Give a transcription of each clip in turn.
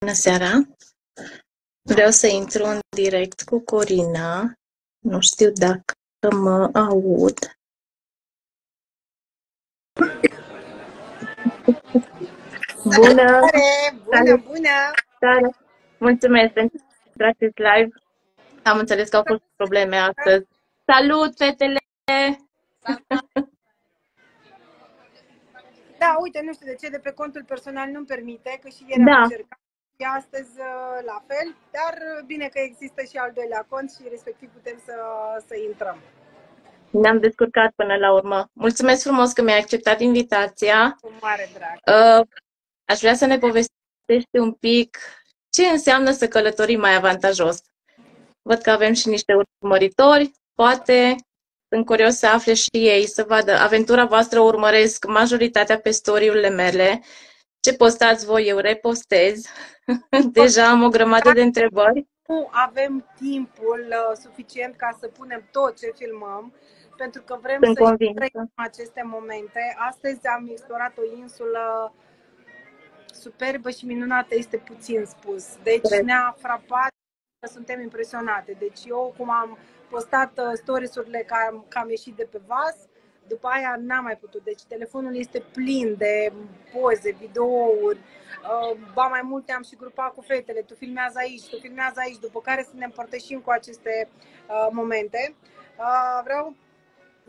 Bună seara! Vreau să intru în direct cu Corina. Nu știu dacă mă aud. Bună! Bună, bună! Seara! Mulțumesc pentru acest live. Am înțeles că au fost probleme astăzi. Salut, fetele! Da, uite, nu știu de ce, de pe contul personal nu-mi permite, că și ieri am încercat și astăzi la fel, dar bine că există și al doilea cont și respectiv putem să intrăm. Ne-am descurcat până la urmă. Mulțumesc frumos că mi-ai acceptat invitația. Cu mare drag. Aș vrea să ne povestești un pic ce înseamnă să călătorim mai avantajos. Văd că avem și niște urmăritori, poate sunt curios să afle și ei, să vadă aventura voastră, urmăresc majoritatea pe story-urile mele. Ce postați voi, eu repostez. Deja am o grămadă de întrebări. Nu avem timpul suficient ca să punem tot ce filmăm, pentru că vrem să trăim aceste momente. Astăzi am explorat o insulă superbă și minunată, este puțin spus. Deci ne-a frapat, suntem impresionate. Deci eu, cum am postat stories-urile că am ieșit de pe vas, după aia n-am mai putut. Deci telefonul este plin de poze, videouri. Ba mai multe am și grupat cu fetele. Tu filmează aici, tu filmează aici, după care să ne împărtășim cu aceste momente. Vreau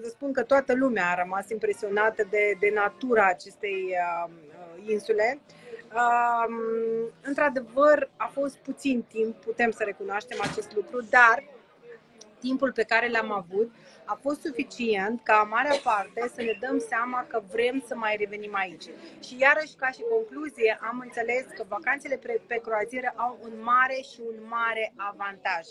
să spun că toată lumea a rămas impresionată de natura acestei insule. Într-adevăr, a fost puțin timp, putem să recunoaștem acest lucru, dar timpul pe care l-am avut a fost suficient ca marea parte să ne dăm seama că vrem să mai revenim aici. Și iarăși, ca și concluzie, am înțeles că vacanțele pe croazieră au un mare și un mare avantaj.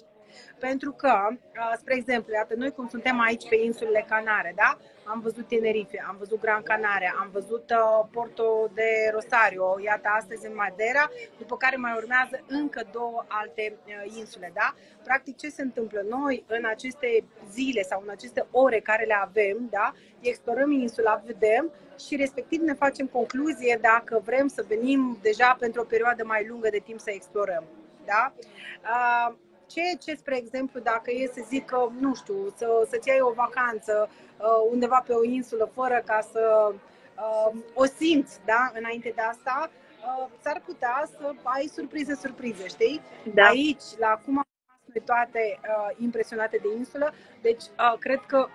Pentru că, spre exemplu, iată, noi cum suntem aici pe insulele Canare, da? Am văzut Tenerife, am văzut Gran Canaria, am văzut Porto de Rosario, iată astăzi în Madeira, după care mai urmează încă două alte insule, da? Practic, ce se întâmplă? Noi, în aceste zile sau în aceste ore care le avem, da? Explorăm insula, vedem și respectiv ne facem concluzie dacă vrem să venim deja pentru o perioadă mai lungă de timp să explorăm, da? Ce, spre exemplu, dacă e să zic că, nu știu, să-ți iei o vacanță undeva pe o insulă fără ca să o simți, da, înainte de asta, s-ar putea să ai surprize, știi? Da. Aici, la cum am fost noi toate impresionate de insulă, deci cred că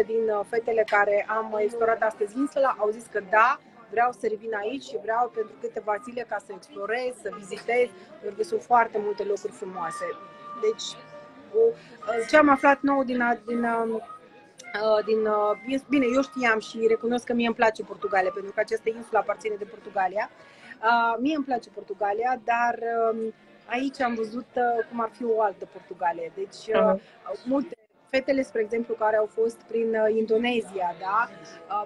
95% din fetele care am explorat astăzi insula au zis că da, vreau să revin aici și vreau pentru câteva zile ca să explorez, să vizitez, pentru că sunt foarte multe locuri frumoase. Deci, ce am aflat nou bine, eu știam și recunosc că mie îmi place Portugalia, pentru că această insulă aparține de Portugalia. Mie îmi place Portugalia, dar aici am văzut cum ar fi o altă Portugalie. Deci, multe fetele, spre exemplu, care au fost prin Indonezia, da?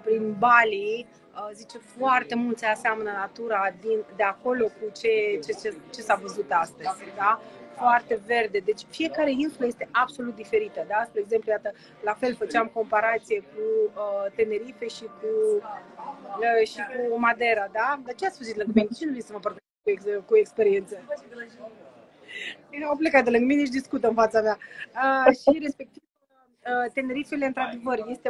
Prin Bali, zice foarte mult se aseamănă natura de acolo cu ce s-a văzut astăzi, da? Foarte verde, deci fiecare insulă este absolut diferită, da? Spre exemplu, iată, la fel făceam comparație cu Tenerife și cu Madeira, da? Dar ce ați făcut lângă mine? Ce nu vrei să mă părtășesc cu experiență? Au plecat de lângă mine și discută în fața mea. Și respectiv Tenerifele, într-adevăr, este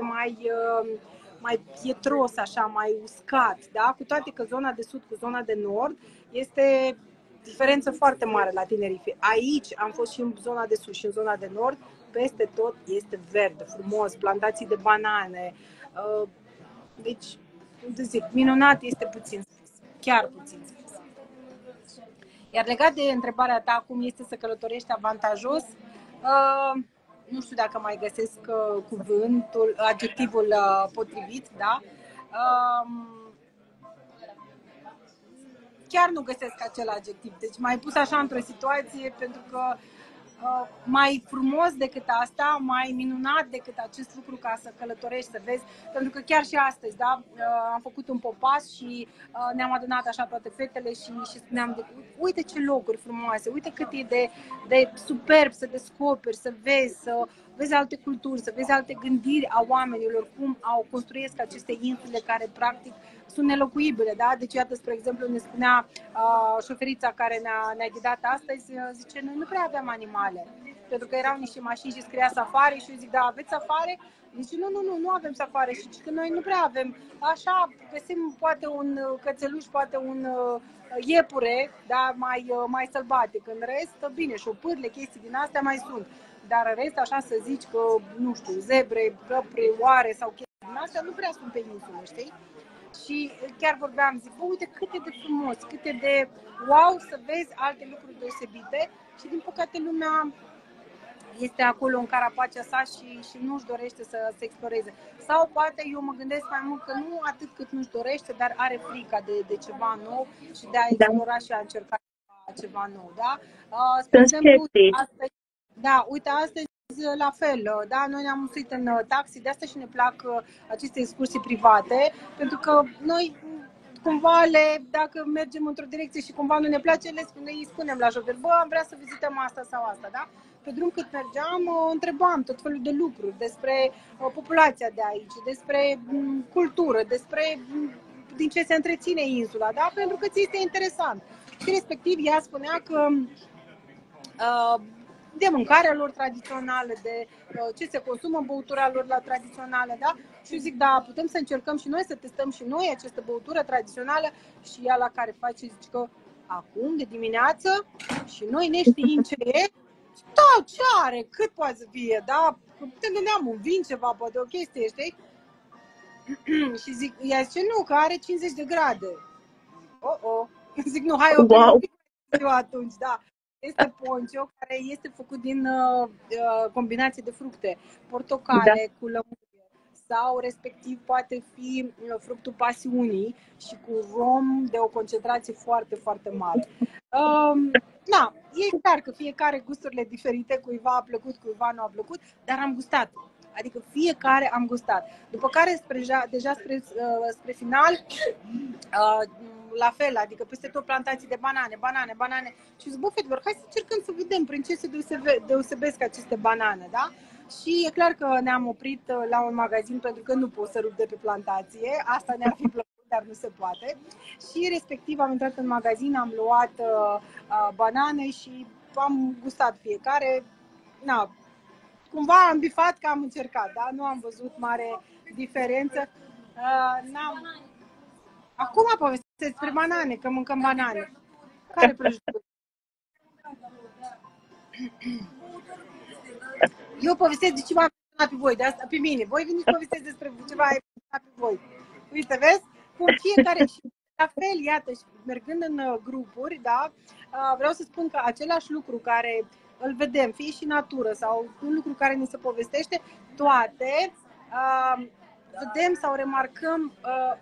mai pietros, așa, mai uscat, da? Cu toate că zona de sud cu zona de nord este diferență foarte mare la Tenerife. Aici am fost și în zona de sud și în zona de nord, peste tot este verde, frumos, plantații de banane. Deci, cum să zic, minunat este puțin spus, chiar puțin spus. Iar legat de întrebarea ta, cum este să călătorești avantajos, nu știu dacă mai găsesc adjectivul potrivit, da? Chiar nu găsesc acel adjectiv. Deci m-ai pus așa într-o situație pentru că mai frumos decât asta, mai minunat decât acest lucru ca să călătorești, să vezi, pentru că chiar și astăzi, da, am făcut un popas și ne-am adunat așa toate fetele și spuneam, uite ce locuri frumoase, uite cât e de superb să descoperi, să vezi alte culturi, să vezi alte gândiri a oamenilor, cum construiesc aceste insule care practic sunt nelocuibile, da? Deci, iată, spre exemplu, ne spunea șoferița care ne-a ghidat astăzi, zice, noi nu prea aveam animale, pentru că erau niște mașini și scria safari și eu zic, da, aveți safari? Zice, nu avem safari și că noi nu prea avem, așa, găsim poate un cățeluș, poate un iepure, da, mai sălbatic, în rest, bine, șopârle, chestii din astea mai sunt. Dar în rest, așa să zici că, nu știu, zebre, căpri, oare sau chestii din astea, nu prea sunt pe insulă, știi? Și chiar vorbeam, zic, bă, uite cât e de frumos, cât e de wow să vezi alte lucruri deosebite și din păcate lumea este acolo în carapacea sa și nu-și dorește să exploreze. Sau poate eu mă gândesc mai mult că nu atât cât nu-și dorește, dar are frica de ceva nou și de a explora și a încerca ceva nou, da? Spre exemplu, astăzi, da, uite, astăzi la fel, da, noi ne-am însuit în taxi, de asta și ne plac aceste excursii private, pentru că noi cumva dacă mergem într-o direcție și cumva nu ne place, îi spunem la șofer, bă, am vrea să vizităm asta sau asta, da? Pe drum cât mergeam, întrebam tot felul de lucruri despre populația de aici, despre cultură, despre din ce se întreține insula, da? Pentru că ți este interesant. Și respectiv ea spunea că de mâncarea lor tradițională, de ce se consumă în băutura lor tradițională, da? Și eu zic, da, putem să încercăm și noi să testăm și noi această băutură tradițională și ea la care face, zice că acum, de dimineață, și noi neștiind ce e, da, ce are, cât poate să fie, da? Te gândeam un vin, ceva, poate o chestie, știi? Și zic, ea zice, nu, că are 50 de grade. Zic, nu, hai, oprim eu atunci, da. Este poncio care este făcut din combinație de fructe, portocale cu lămâie sau respectiv poate fi fructul pasiunii și cu rom de o concentrație foarte, foarte mare. Da, e clar că fiecare gusturile diferite, cuiva a plăcut, cuiva nu a plăcut, dar am gustat. Adică fiecare am gustat. După care deja spre final, la fel, adică peste tot plantații de banane. Și zic, bă, fetelor, hai să încercăm să vedem prin ce se deosebesc aceste banane, da? Și e clar că ne-am oprit la un magazin pentru că nu pot să rup de pe plantație. Asta ne-ar fi plăcut, dar nu se poate. Și respectiv am intrat în magazin, am luat banane și am gustat fiecare. Na, cumva am bifat că am încercat, da? Nu am văzut mare diferență. Acum povestesc despre banane, că mâncăm banane. Care prăjitură? Eu povestesc de ceva pe voi, de asta pe mine. Voi veniți povestesc despre ceva pe voi. Uite, vezi? Cum fiecare și la fel, iată, și mergând în grupuri, da? Vreau să spun că același lucru care îl vedem, fie și natură sau un lucru care ni se povestește, toate vedem sau remarcăm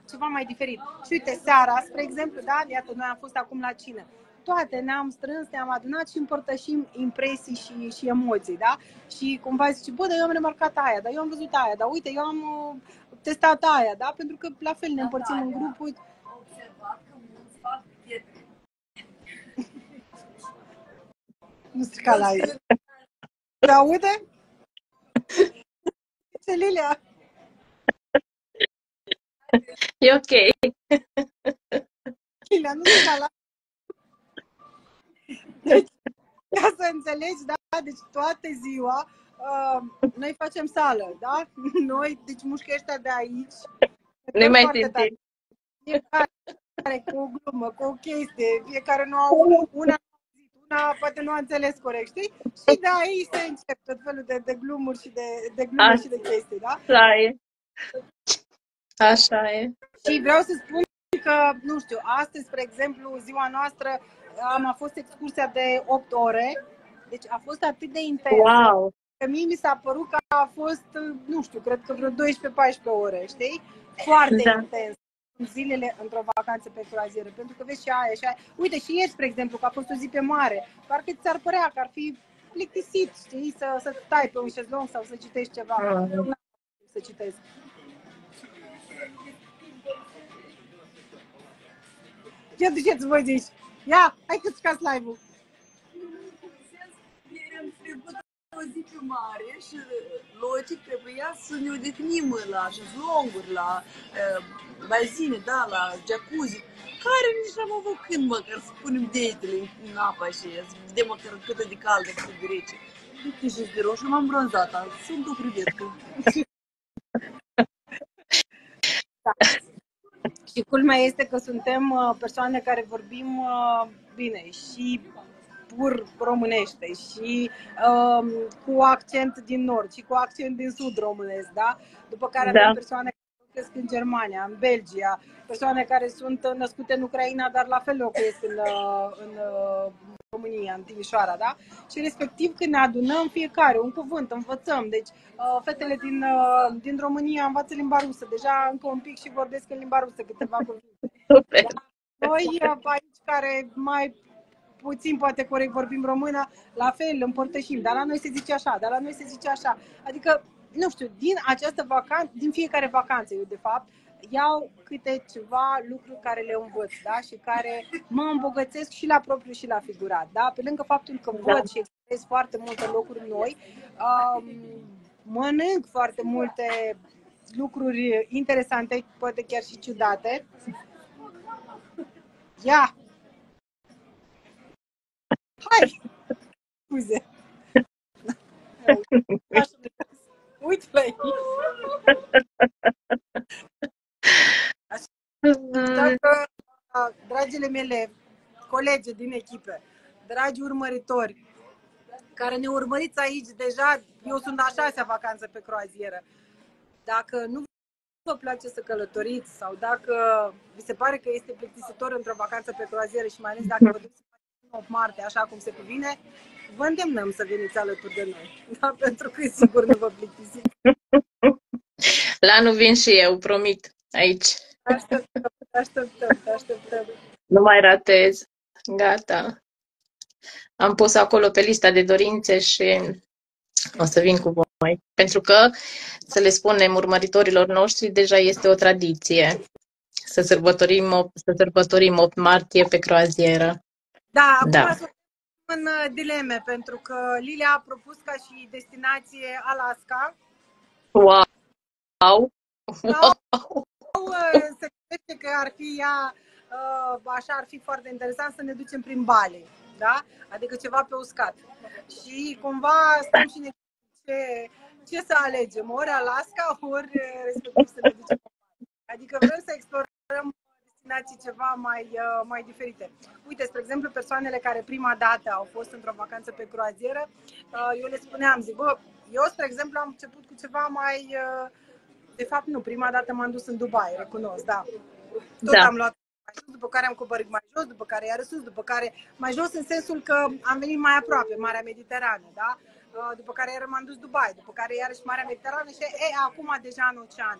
ceva mai diferit. Și uite, seara, spre exemplu, da, iată, noi am fost acum la cină. Toate ne-am strâns, ne-am adunat și împărtășim impresii și emoții, da? Și cumva zice, bă, dar eu am remarcat aia, dar eu am văzut aia, dar uite, eu am testat aia, da? Pentru că la fel ne împărțim în grupuri. Nu strica la aia. Te aude? Ce, Lilia? E ok. Lilia, nu strica la deci, ca să înțelegi, da? Deci toată ziua noi facem sală, da? Noi, deci mușchii ăștia de aici Nu mai simți. Fiecare cu o glumă, cu o chestie, fiecare nu au una poate nu a înțeles corect, știi? Și de aici se încep tot felul de glumuri și de glumuri și de chestii, da? Așa e. Așa e. Și vreau să spun că, nu știu, astăzi, spre exemplu, ziua noastră, a fost excursia de 8 ore, deci a fost atât de intensă. Wow. Că mie mi s-a părut că a fost, nu știu, cred că vreo 12-14 ore, știi? Foarte intens. Zilele într-o vacanță pe croazieră, pentru că vezi și aia și aia. Uite, și ieri, spre exemplu, că a fost o zi pe mare, parcă ți-ar părea că ar fi plictisit, știi, să stai pe un șezlong sau să citești ceva. Nu am să citesc. Ce duceți voi zici? Ia, hai că scați live-ul. zi pe mare și logic trebuia să ne odihnim la șezlonguri, la bazine, da, la jacuzzi, care nici n-am avut când măcar să punem degetele în apa și să vedem măcar cât de caldă, cât de rece. Uite și de roșu, m-am bronzat, sunt o crevetcă. Și culmea este că suntem persoane care vorbim bine și pur românește și cu accent din nord și cu accent din sud românesc, da? După care avem persoane care locuiesc în Germania, în Belgia, persoane care sunt născute în Ucraina, dar la fel locuiesc în România, în Timișoara, da? Și respectiv când ne adunăm fiecare, un cuvânt, învățăm. Deci fetele din România învață limba rusă, deja încă un pic și vorbesc în limba rusă câteva cuvinte. Da? Noi aici care mai puțin poate corect vorbim română, la fel împărtășim, dar la noi se zice așa, dar la noi se zice așa. Adică, nu știu, din această vacanță, din fiecare vacanță, eu de fapt, iau câte ceva lucruri care le învăț, da? Și care mă îmbogățesc și la propriu și la figurat, da? Pe lângă faptul că văd și explorez foarte multe locuri noi, mănânc foarte multe lucruri interesante, poate chiar și ciudate. Ia! Hai! Scuze! Uite la ei! Așa că, dragile mele, colegi din echipe, dragi urmăritori, care ne urmăriți aici deja, eu sunt a 6-a vacanță pe croazieră. Dacă nu vă place să călătoriți sau dacă vi se pare că este plictisitor într-o vacanță pe croazieră și mai ales dacă vă duceți 8 martie, așa cum se cuvine, vă îndemnăm să veniți alături de noi, da? Pentru că sigur nu vă plictisiți. La anul vin și eu, promit, aici. Așteptăm. Nu mai ratez. Gata. Am pus acolo pe lista de dorințe și o să vin cu voi. Pentru că, să le spunem urmăritorilor noștri, deja este o tradiție să sărbătorim 8 martie pe croazieră. Da, acum sunt în dileme, pentru că Lilia a propus ca și destinație Alaska. Wow! Se gândește că ar fi ea, așa ar fi foarte interesant să ne ducem prin Bali, da? Adică ceva pe uscat. Și cumva stăm și ne ce să alegem, ori Alaska, ori respectiv să ne ducem pe Bali. Adică vrem să explorăm destinații ceva mai diferite. Uite, spre exemplu, persoanele care prima dată au fost într-o vacanță pe croazieră, eu le spuneam, zic, bă, eu, spre exemplu, am început cu ceva mai... De fapt, nu, prima dată m-am dus în Dubai, recunosc, da. Tot am luat mai jos, după care am coborât mai jos, după care iar sus, după care mai jos în sensul că am venit mai aproape, Marea Mediterană, da? După care iar m-am dus Dubai, după care iarăși Marea Mediterană și acum deja în ocean.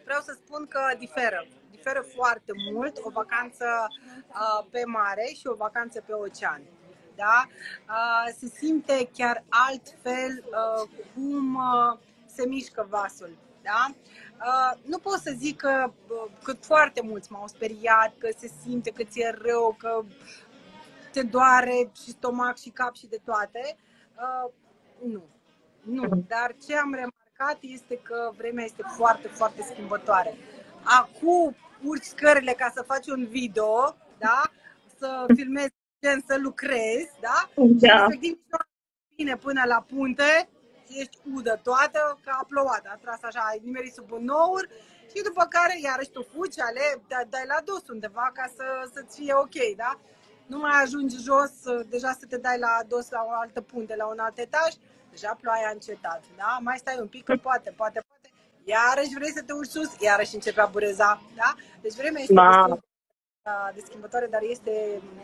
Vreau să spun că diferă foarte mult o vacanță pe mare și o vacanță pe ocean. Da? Se simte chiar altfel cum se mișcă vasul. Da? Nu pot să zic că foarte mulți m-au speriat, că se simte, că ți-e rău, că te doare și stomac și cap și de toate. Nu. Dar ce am remarcat este că vremea este foarte, foarte schimbătoare. Acum urci scările ca să faci un video, da? Să filmezi, să lucrezi, da? Și respectiv bine până la punte, ești udă toată, ca a plouat, a tras așa, ai nimerit sub un nour și după care iarăși tu fugi, dai la dos undeva ca să-ți fie ok, da? Nu mai ajungi jos, deja să te dai la dos la o altă punte, la un alt etaj, deja ploaia a încetat, da? Mai stai un pic, că poate, iarăși vrei să te urci sus, iarăși începe a bureza, da? Deci vremea este de schimbătoare, dar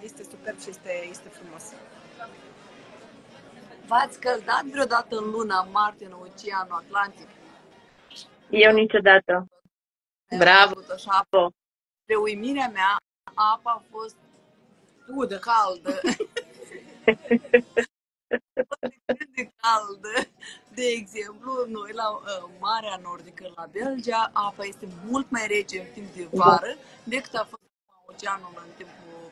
este superb și este frumos. V-ați căldat vreodată în luna martie în Oceanul Atlantic? Eu niciodată. Bravo! Spre uimirea mea, apa a fost udă, caldă. De caldă. De exemplu, noi la Marea Nordică, la Belgia, apa este mult mai rece în timp de vară decât a fost oceanul în timpul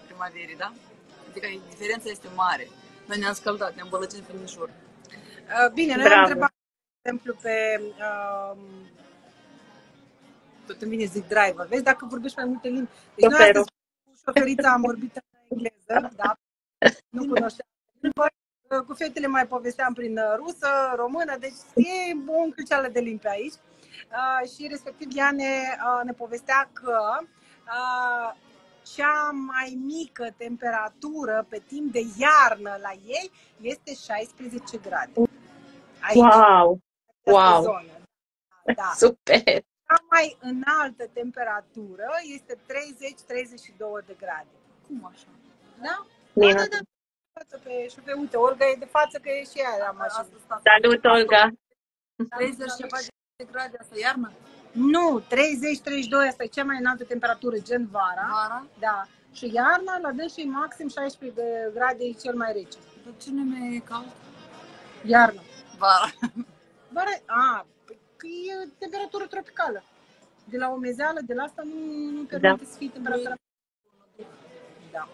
primăverii, da? Adică diferența este mare. Noi ne-am scăldat, ne-am bălăcit prin ușor. Bine, noi am întrebat, de exemplu, pe... tot îmi vine zic driver. Vezi, dacă vorbești mai multe limbi. Deci noi astăzi cu șoferița am vorbit în engleză, da? Nu cunoșteam limba. Cu fetele mai povesteam prin rusă, română, deci e o încălceală de limbi aici. Și respectiv ea ne povestea că cea mai mică temperatură pe timp de iarnă la ei este 16 grade. Aici, wow! Wow! Zonă. Da. Super! Cea mai înaltă temperatură este 30-32 de grade. Cum așa? Da? Bine. Da. Față pe șofer. Uite, Olga e de față că e și ea la mașină. Salut, Olga! 30 ceva de grade asta iarnă? Nu, 30-32, asta e cea mai înaltă temperatură, gen vara. Vara? Da. Și iarna, la dâns și maxim 16 de grade e cel mai rece. Dar ce nu mai e cald? Iarna. Vara. Vara, că e temperatură tropicală. De la umezeală, de la asta nu permite să fie temperatura. Da.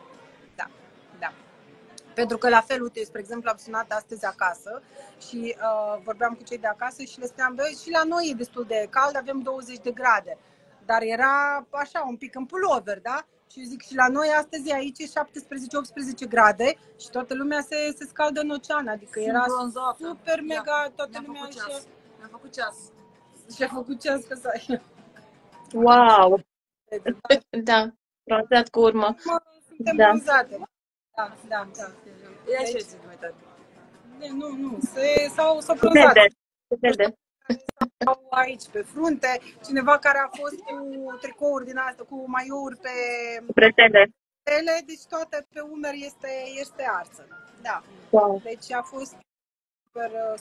Pentru că la fel, uite, spre exemplu, am sunat astăzi acasă și vorbeam cu cei de acasă și le spuneam, bă, și la noi e destul de cald, avem 20 de grade. Dar era așa, un pic în pulover, da? Și eu zic, și la noi astăzi aici e 17-18 grade și toată lumea se scaldă în ocean, adică era super mega, toată lumea așa. Mi-am făcut ceas. Și-a făcut ceas că să... Wow! Da, bronzat cu urmă. Suntem bronzate. Da. E așa zic mai tare. Nu, s-au bronzat. Se vede. Sau aici pe frunte, cineva care a fost cu tricouri din asta, cu maiouri pe pretele, deci toate pe umeri este arsă. Da. Wow. Deci a fost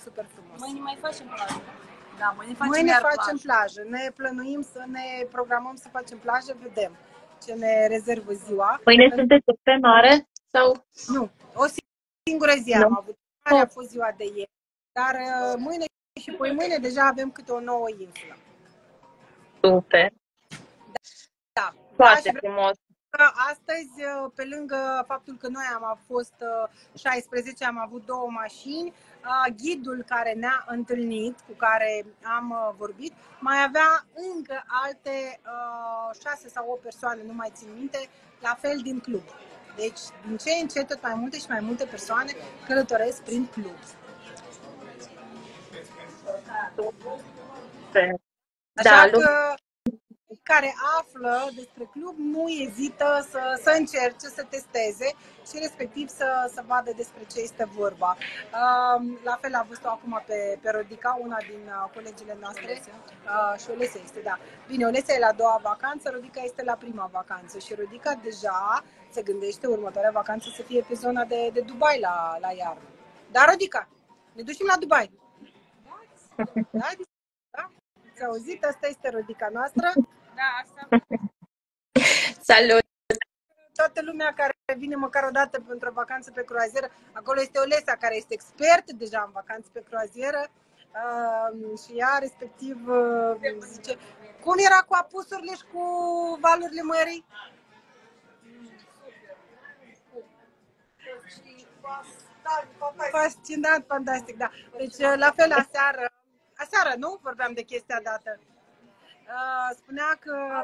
super frumos. Mâine mai facem plajă. Da, mâine facem plajă. Ne plănuim să ne programăm să facem plajă, vedem ce ne rezervă ziua. Mâine sunteți pe mare sau? Nu, o singură zi am avut. Mare a fost ziua de ieri, dar mâine și poi mâine deja avem câte o nouă insulă. Super! Da. Foarte frumos! Astăzi, pe lângă faptul că noi am fost 16, am avut 2 mașini, ghidul care ne-a întâlnit, cu care am vorbit, mai avea încă alte 6 sau 8 persoane, nu mai țin minte, la fel din club. Deci, din ce în ce, tot mai multe și mai multe persoane călătoresc prin club. Așa că cei care află despre club nu ezită să încerce, să testeze și respectiv să vadă despre ce este vorba. La fel a văzut-o acum pe Rodica, una din colegile noastre, și Olesia este, da. Bine, Olesia e la a doua vacanță, Rodica este la prima vacanță și Rodica deja se gândește următoarea vacanță să fie pe zona de Dubai la iarnă. Da, Rodica? Ne ducem la Dubai? Da? Ați auzit? Asta este Rodica noastră. Da, asta. Salut! Toată lumea care vine măcar o dată pentru o vacanță pe croazieră, acolo este Olesia, care este expert deja în vacanțe pe croazieră și ea respectiv zice, cum era cu apusurile și cu valurile mării? Fascinant, fantastic, da. Deci la fel aseară, nu? Vorbeam de chestia dată. Spunea că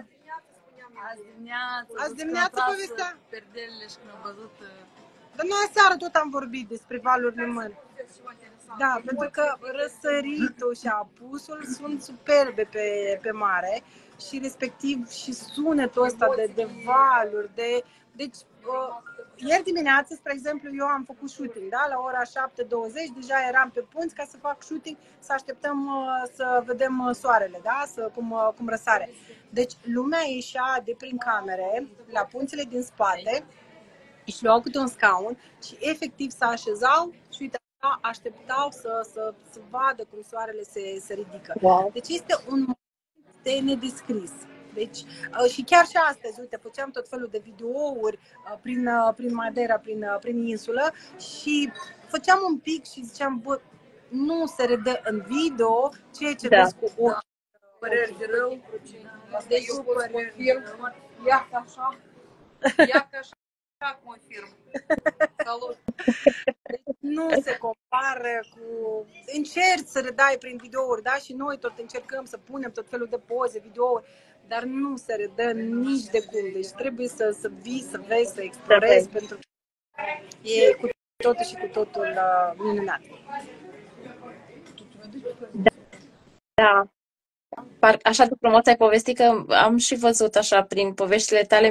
azi dimineață povestea perdelele și când am văzut. Dar noi aseară tot am vorbit despre valurile mării. Da, pentru că răsăritul și apusul sunt superbe pe mare și respectiv și sunetul ăsta de valuri, deci ieri dimineață, spre exemplu, eu am făcut shooting, da? La ora 7:20 deja eram pe punți ca să fac shooting, să așteptăm să vedem soarele, da? Cum răsare. Deci lumea ieșea de prin camere, la punțile din spate, își luau câte un scaun și efectiv se așezau și uite, așteptau să vadă cum soarele se ridică. Wow. Deci este un moment de nedescris. Deci, și chiar și astăzi, uite, făceam tot felul de videouri prin Madeira, prin insulă și făceam un pic și ziceam, bă, nu se redă în video ceea ce vezi cu ochi. Păreri de rău. Deci, eu pot confirm. Iată așa confirm. Salut! Deci, nu se compară cu... Încerci să le dai prin videouri, da? Și noi tot încercăm să punem tot felul de poze, videouri, dar nu se redă nici de cum. Deci trebuie să vii, să vezi, să explorezi, pentru că e cu totul și cu totul minunat. Da. Așa de frumos ai povestit că am și văzut așa prin poveștile tale,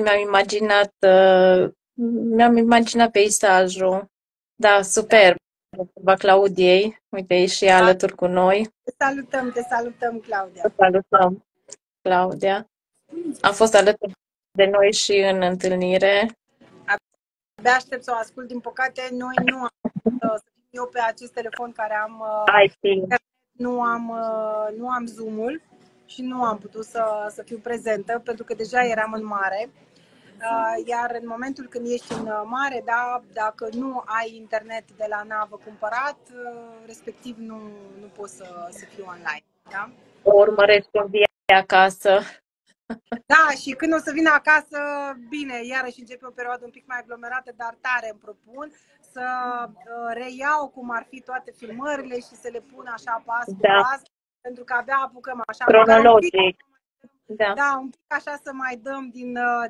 mi-am imaginat peisajul. Da, superb. Claudiei, uite, e și alături cu noi. Te salutăm, Claudia. Te salutăm, Claudia. Am fost alături de noi și în întâlnire. Abia aștept să o ascult. Din păcate, noi nu am să fiu eu pe acest telefon care am nu am Zoom-ul și nu am putut să fiu prezentă pentru că deja eram în mare. Iar în momentul când ești în mare, da, dacă nu ai internet de la navă cumpărat, respectiv nu poți să fiu online. Da? O urmăresc când vii acasă. Da, și când o să vin acasă, bine, iarăși începe o perioadă un pic mai aglomerată, dar tare îmi propun să reiau cum ar fi toate filmările și să le pun așa pas cu pas, pentru că abia apucăm așa. Cronologic. Da, un pic așa să mai dăm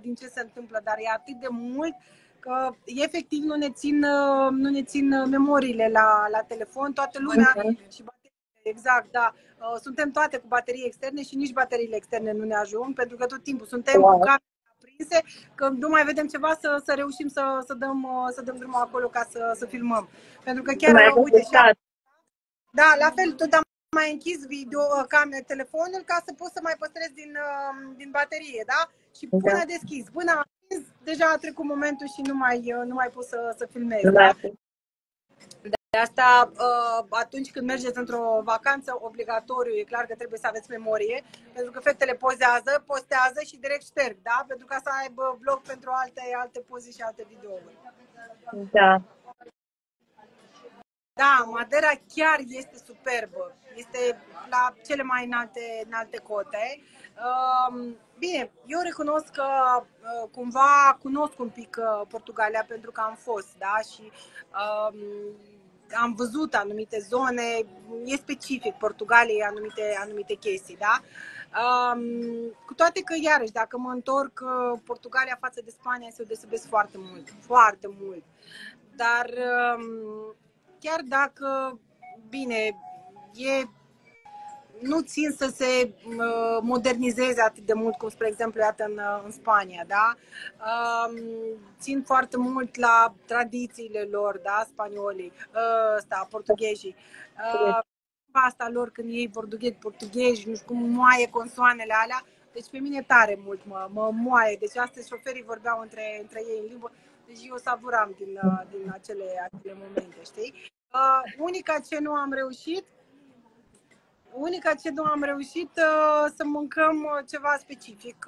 din ce se întâmplă, dar e atât de mult că efectiv nu ne țin memoriile la telefon, toată lumea și bateriile, exact, da. Suntem toate cu baterii externe și nici bateriile externe nu ne ajung, pentru că tot timpul suntem cu camerele aprinse, că nu mai vedem ceva să reușim să dăm drumul acolo ca să filmăm. Pentru că chiar, uite, da, la fel, tot am mai închis telefonul ca să pot să mai păstrez din baterie, da? Și până a deschis, până a aprins, deja a trecut momentul și nu mai pot să filmez, da? De asta, atunci când mergeți într-o vacanță, obligatoriu, e clar că trebuie să aveți memorie, pentru că fetele postează și direct șterg, da? Pentru ca să aibă bloc pentru alte poze și alte videouri. Da. Da, Madeira chiar este superbă. Este la cele mai înalte cote. Bine, eu recunosc că cumva cunosc un pic Portugalia pentru că am fost, da? Și am văzut anumite zone, e specific Portugaliei anumite chestii, da? Cu toate că, iarăși, dacă mă întorc, Portugalia față de Spania se deosebesc foarte mult, foarte mult. Dar chiar dacă, bine, nu țin să se modernizeze atât de mult cum, spre exemplu, iată în Spania, da? Țin foarte mult la tradițiile lor, da? Spaniolii, portughezii. Asta lor când ei portughezi, nu știu cum moaie consoanele alea, deci pe mine tare mult mă moaie. Deci astăzi șoferii vorbeau între ei în limbă, deci eu savuram din acele momente, știi? Unica ce nu am reușit să mâncăm ceva specific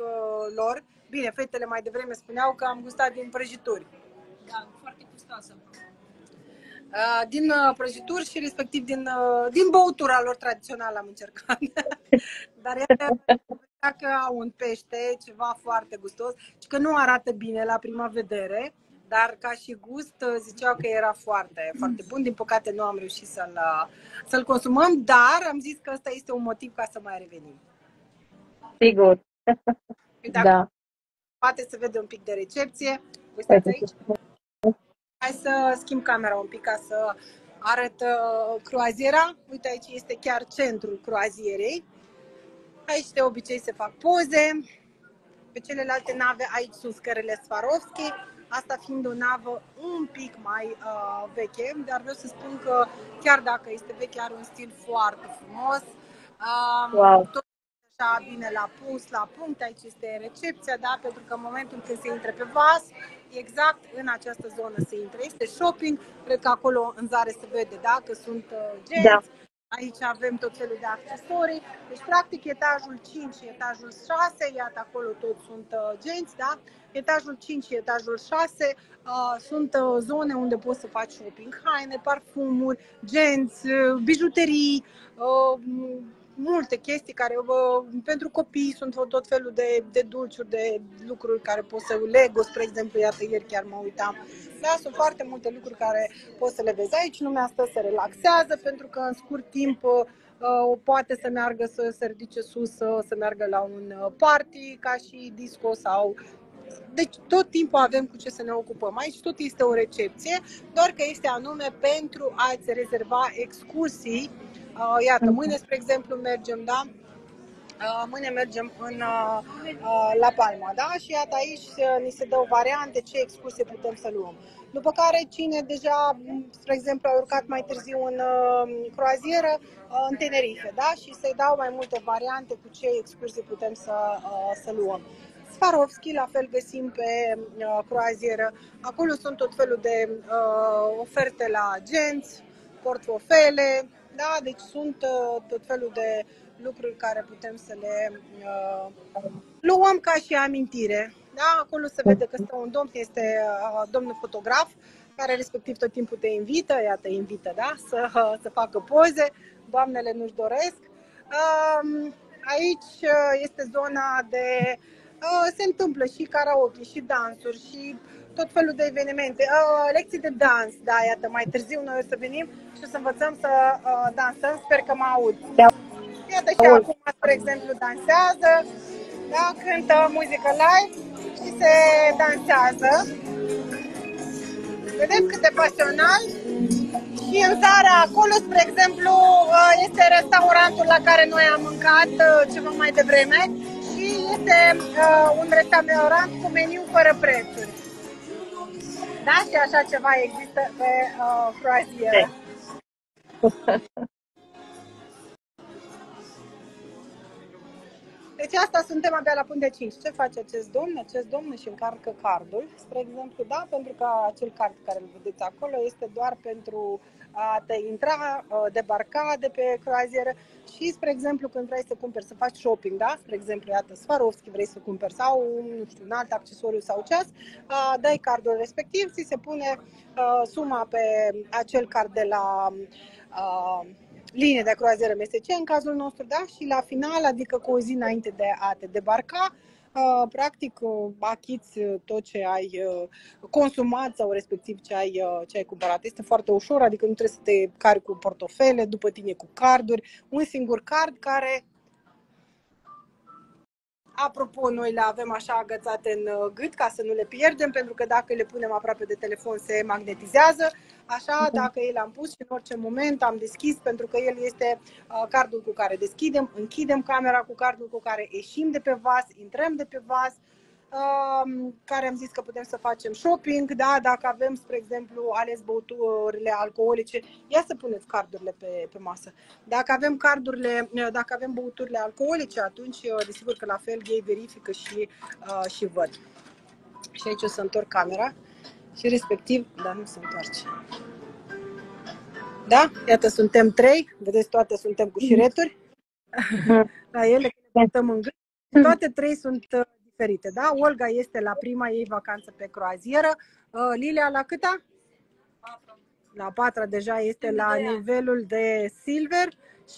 lor. Bine, fetele mai devreme spuneau că am gustat din prăjituri. Da, foarte gustoasă. Din prăjituri și respectiv din băutura lor tradițională am încercat. Dar că au un pește, ceva foarte gustos și că nu arată bine la prima vedere, dar ca și gust ziceau că era foarte, foarte bun. Din păcate nu am reușit să-l consumăm, dar am zis că ăsta este un motiv ca să mai revenim. Sigur. Dacă poate să vede un pic de recepție. Uitați aici. Hai să schimb camera un pic ca să arăt croaziera. Uite, aici este chiar centrul croazierei. Aici de obicei se fac poze. Pe celelalte nave aici sunt scările Swarovski. Asta fiind o navă un pic mai veche, dar vreau să spun că chiar dacă este veche, are un stil foarte frumos. Tot așa bine la punct. Aici este recepția, da? Pentru că în momentul când se intre pe vas, exact în această zonă se intre. Este shopping, cred că acolo în zare se vede, da? Că sunt genți. Da. Aici avem tot felul de accesorii. Deci, practic, etajul 5 și etajul 6, iată, acolo toți sunt genți, da? Etajul 5 și etajul 6 sunt zone unde poți să faci shopping, haine, parfumuri, genți, bijuterii, multe chestii care pentru copii sunt tot felul de dulciuri, de lucruri care poți să Lego, spre exemplu, iată, ieri chiar mă uitam. Da, sunt foarte multe lucruri care poți să le vezi aici, lumea stă, se relaxează pentru că în scurt timp poate să meargă să se ridice sus, să meargă la un party ca și disco sau... Deci tot timpul avem cu ce să ne ocupăm. Aici tot este o recepție, doar că este anume pentru a-ți rezerva excursii. Iată, mâine, spre exemplu, mergem, da? Mâine mergem La Palma, da? Și iată aici ni se dă o variante ce excursie putem să luăm. După care cine deja, spre exemplu, a urcat mai târziu în croazieră, în Tenerife, da? Și se dau mai multe variante cu ce excursie putem să luăm. Swarovski, la fel găsim pe croazieră. Acolo sunt tot felul de oferte la agenți, portofele, da? Deci sunt tot felul de lucruri care putem să le luăm ca și amintire. Da? Acolo se vede că stă un domn, este domnul fotograf, care respectiv tot timpul te invită, iată, invită, da? Să facă poze, doamnele nu-și doresc. Aici este zona de... se întâmplă și karaoke, și dansuri, și tot felul de evenimente. Lecții de dans, da, iată, mai târziu noi o să venim și o să învățăm să dansăm, sper că mă aud. Iată și acum, spre exemplu, dansează, da, cântă muzică live și se dansează. Vedem cât de pasional. Și în seara acolo, spre exemplu, este restaurantul la care noi am mâncat ceva mai devreme și este un restaurant cu meniu fără prețuri. Da? Și așa ceva există pe croazieră. Deci asta suntem abia la punct de 5. Ce face acest domn? Acest domn își încarcă cardul, spre exemplu, da? Pentru că acel card care îl vedeți acolo este doar pentru a te intra, debarca de pe croazieră și, spre exemplu, când vrei să cumperi, să faci shopping, da? Spre exemplu, iată, Swarovski vrei să cumperi sau, nu știu, un alt accesoriu sau ceas, dai cardul respectiv, ți se pune suma pe acel card de la linie de croazieră MSC, în cazul nostru, da? Și la final, adică cu o zi înainte de a te debarca, practic achiți tot ce ai consumat sau respectiv ce ai cumpărat. Este foarte ușor, adică nu trebuie să te cari cu portofele, după tine cu carduri, un singur card care, apropo, noi le avem așa agățate în gât ca să nu le pierdem, pentru că dacă le punem aproape de telefon se magnetizează. Așa, dacă el am pus și în orice moment am deschis, pentru că el este cardul cu care deschidem, închidem camera, cu cardul cu care ieșim de pe vas, intrăm de pe vas, care am zis că putem să facem shopping, da? Dacă avem, spre exemplu, ales băuturile alcoolice, ia să puneți cardurile pe masă. Dacă avem băuturile alcoolice, atunci desigur că la fel ei verifică și văd. Și aici o să întorc camera și respectiv, dar nu se întoarce. Da? Iată, suntem 3, vedeți, toate suntem cu șireturi la ele, când le bătăm în gât. Toate 3 sunt diferite, da? Olga este la prima ei vacanță pe croazieră. Lilia la câta? La 4 deja este la nivelul de silver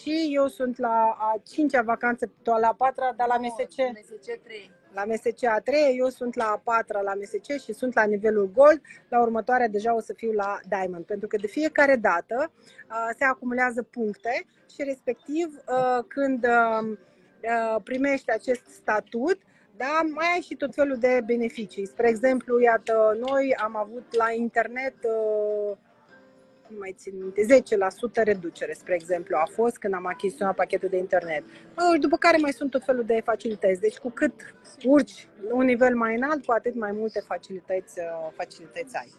și eu sunt la a 5-a vacanță, la 4-a, dar la MSC. La MSC A3, eu sunt la a 4-a la MSC și sunt la nivelul Gold. La următoarea deja o să fiu la Diamond, pentru că de fiecare dată se acumulează puncte și respectiv când primești acest statut, da, mai ai și tot felul de beneficii. Spre exemplu, iată, noi am avut la internet, nu mai țin minte, 10% reducere, spre exemplu, a fost când am achiziționat pachetul de internet. După care mai sunt tot felul de facilități. Deci cu cât urci un nivel mai înalt, cu atât mai multe facilități ai.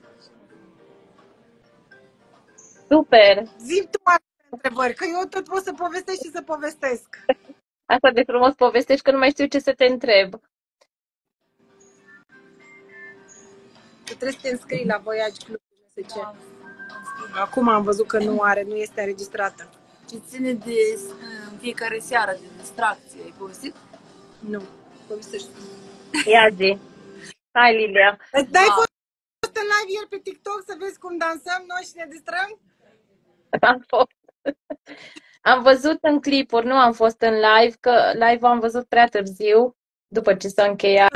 Super! Zi tu alte întrebări, că eu tot pot să povestesc și să povestesc. Asta de frumos povestești că nu mai știu ce să te întreb. Tu trebuie să te înscrii la Voyage Club MSC. Acum am văzut că nu este înregistrată. Ce ține de fiecare seară de distracție, ai povestit? Nu, povestești. Ia zi. Hai, Lilia. Dai fost în live ieri pe TikTok să vezi cum dansăm noi și ne distrăm? Am fost. Am văzut în clipuri, nu am fost în live, că live am văzut prea târziu, după ce s-a încheiat.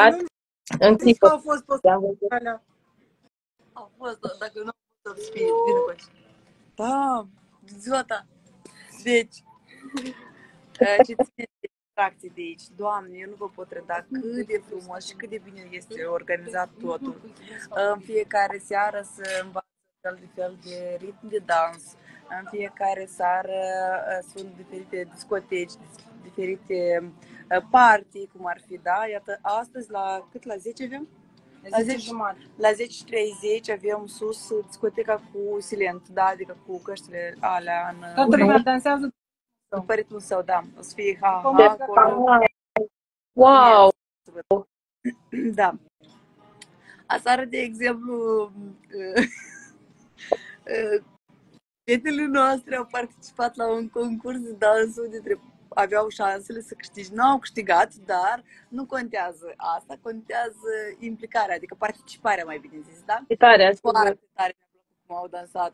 În Deci că clipuri au fost am văzut. Alea. Au fost, dacă eu nu am fost să fie, vine cu aici. Da, ziua ta. Deci, ce ține de distracții de aici, Doamne, eu nu vă pot reda cât de frumos și cât de bine este organizat totul. În fiecare seară se învață fel de fel de ritm de dans. În fiecare seară sunt diferite discoteci, diferite party, cum ar fi, da? Iată, astăzi la cât? La 10 avem? La 10:30 avem sus discoteca cu Silent, da? Adică cu căștile alea în... Toată lumea dansează. După ritmul său, da. O să fie ha-ha acolo. Wow! Da. Aseară, de exemplu, fetele noastre au participat la un concurs de dans unde aveau șansele să câștige. Nu au câștigat, dar nu contează asta, contează implicarea, adică participarea, mai bine zis, da? Implicarea, foarte tare mi-a plăcut cum au dansat.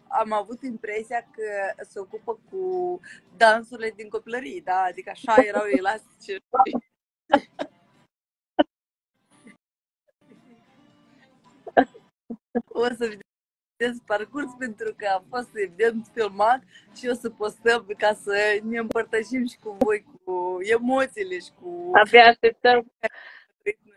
Am avut impresia că se ocupă cu dansurile din copilărie, da? Adică așa erau elastice. O să vedeți parcurs pentru că a fost evident filmat și o să postăm ca să ne împărtășim și cu voi cu emoțiile și cu abia așteptăm.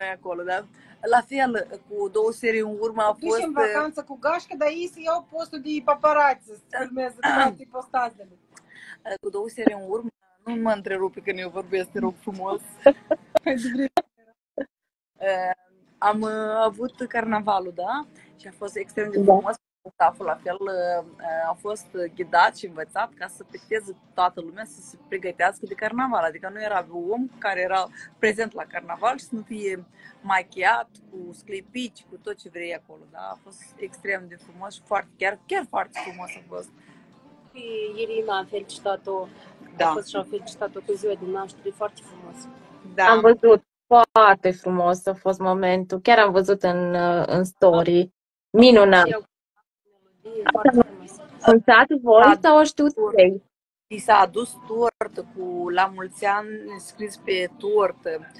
noi acolo, da? La fel, cu 2 serii în urmă a fost... Duci în vacanță cu gașcă, dar ei să iau postul de paparazzi, să filmeze toate postazele. Cu 2 serii în urmă, nu mă întrerupe când eu vorbesc, te rog frumos. Am avut carnavalul, da? Și a fost extrem de frumos. Staful la fel a fost ghidat și învățat ca să picteze toată lumea să se pregătească de carnaval. Adică nu era un om care era prezent la carnaval și să nu fie machiat cu sclipici, cu tot ce vrei acolo. Da? A fost extrem de frumos și chiar foarte frumos a fost. Irina a felicitat-o, Da. a fost și a felicitat-o cu ziua de naștere, foarte frumos. Da. Am văzut, foarte frumos a fost momentul. Chiar am văzut în story. Minunat. Foarte frumos. În satul voi sau o știut ei? I s-a adus tortă cu la mulți ani scris pe tortă.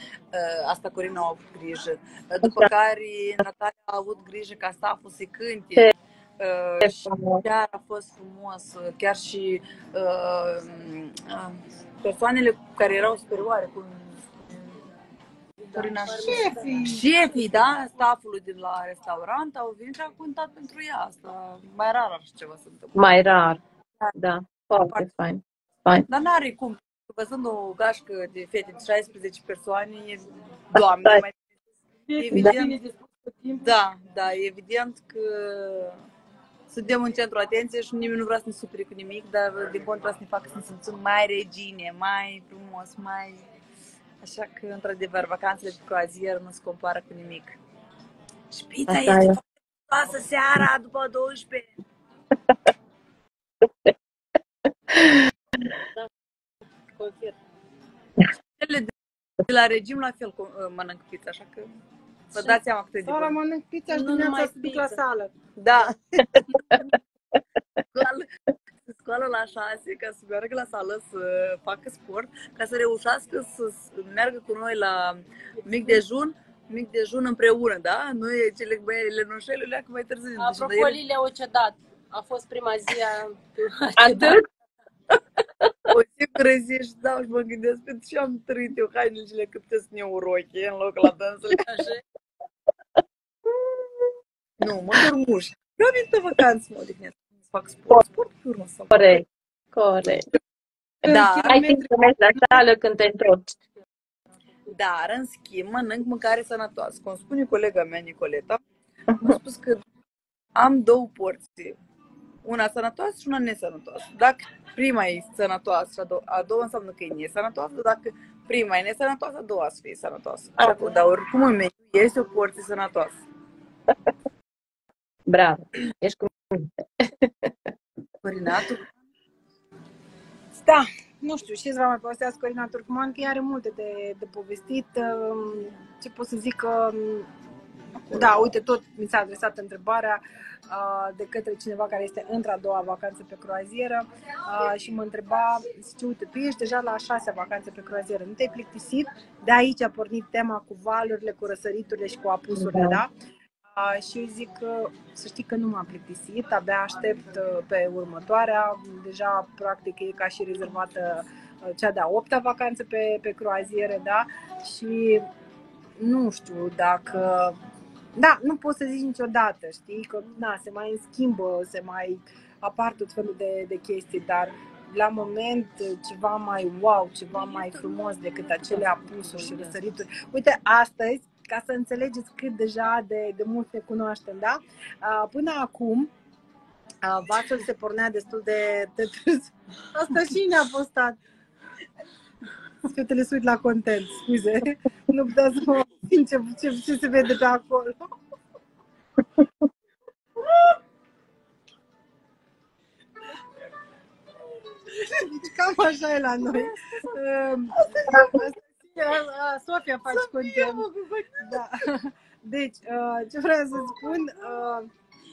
Asta Corina a avut grijă. După care Natalia a avut grijă ca staful să cânte. Și chiar a fost frumos. Chiar și persoanele care erau superioare, cum Corina, șefii, da, stafului din la restaurant au venit și au cântat pentru ea. Asta mai rar așa ceva se întâmplă. Mai rar, da, foarte fain. Dar n-are cum, văzând o gașcă de fete de 16 persoane, Doamne, mai evident, da, evident că suntem în centrul atenției și nimeni nu vrea să ne supere cu nimic, dar din contră să ne facă să ne simțim mai regine, mai frumos, mai... Așa că, într-adevăr, vacanțele de croazieră nu se compară cu nimic. Și pizza este frumoasă seara după 12. Da, confirm. Cele de la regim la fel mănânc pizza, așa că vă dați seama cât de Sora bun. mănânc pizza și Nu dimineața numai să duc la pizza. sală. Da. Se scoală la 6 ca să meargă la sală să facă sport, ca să reușească să meargă cu noi la mic dejun împreună, da? Noi cele băierile noșele leacă mai târziu. Apropo, Lilia o cedat. A fost prima zi Atât? O singură zi și dau și mă gândesc pe ce am trăit eu hainele și le câptesc eu rochie în loc la dansul. Așa. Nu, mă dormuși. Eu am venit pe vacanță, mă odihnesc. Fac sport pe urmă sau... Corect. Da, Ai timp să mergi la sală când te întorci. dar, în schimb, mănânc mâncare sănătoasă. Cum spune colega mea, Nicoleta, am spus că am 2 porții. Una sănătoasă și una nesănătoasă. Dacă prima e sănătoasă și a doua înseamnă că e nesănătoasă, dacă prima e nesănătoasă, a doua să fie sănătoasă. Dar oricum în meniu este o porție sănătoasă. Bravo, ești cu Corina, tu? Da, nu știu, ce să vă mai povestească Corina Turcman, că ea are multe de povestit. Ce pot să zic că Da, uite, tot mi s-a adresat întrebarea de către cineva care este într-a doua vacanță pe croazieră și mă întreba, zice, uite, tu ești deja la a 6-a vacanță pe croazieră, nu te-ai plictisit? De aici a pornit tema cu valurile, cu răsăriturile și cu apusurile, da? Și eu zic că să știi că nu m-am plictisit, abia aștept pe următoarea, deja practic e ca și rezervată cea de-a 8-a vacanță pe croazieră, da? Și nu știu dacă... Da, nu poți să zici niciodată, știi, că na, se mai schimbă, se mai apar tot felul de chestii, dar la moment ceva mai wow, ceva mai frumos decât acele apusuri și răsărituri. Uite, astăzi, ca să înțelegeți cât deja de mult ne cunoaștem, da? Până acum, vasul se pornea destul de târziu. Asta și ne-a postat. Fetele se uit la content, scuze. Nu putea să mă obțin ce se vede pe acolo. Deci cam așa e la noi. Sofia face content. Da. Deci, ce vreau să spun...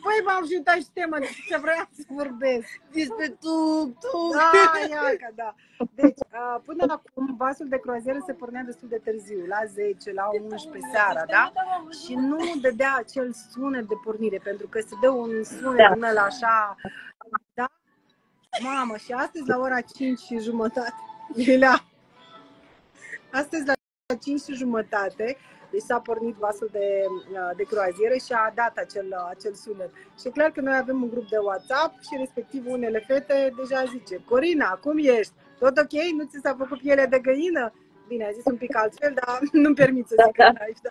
Păi m-am și uitat și tema de ce vreau să vorbesc. Despre tu. Da. Deci, până acum, vasul de croazieră se pornea destul de târziu, la 10, la 11 seara, da? Și nu dădea acel sunet de pornire, pentru că se dă un sunet din ăla așa, da? Mamă, și astăzi la ora 5:30, Iulia, astăzi la 5:30, deci s-a pornit vasul de croazieră și a dat acel sunet. Și e clar că noi avem un grup de WhatsApp și respectiv unele fete deja zice: Corina, cum ești? Tot ok? Nu ți s-a făcut piele de găină? Bine, a zis un pic altfel, dar nu-mi permit să zic aici. Da.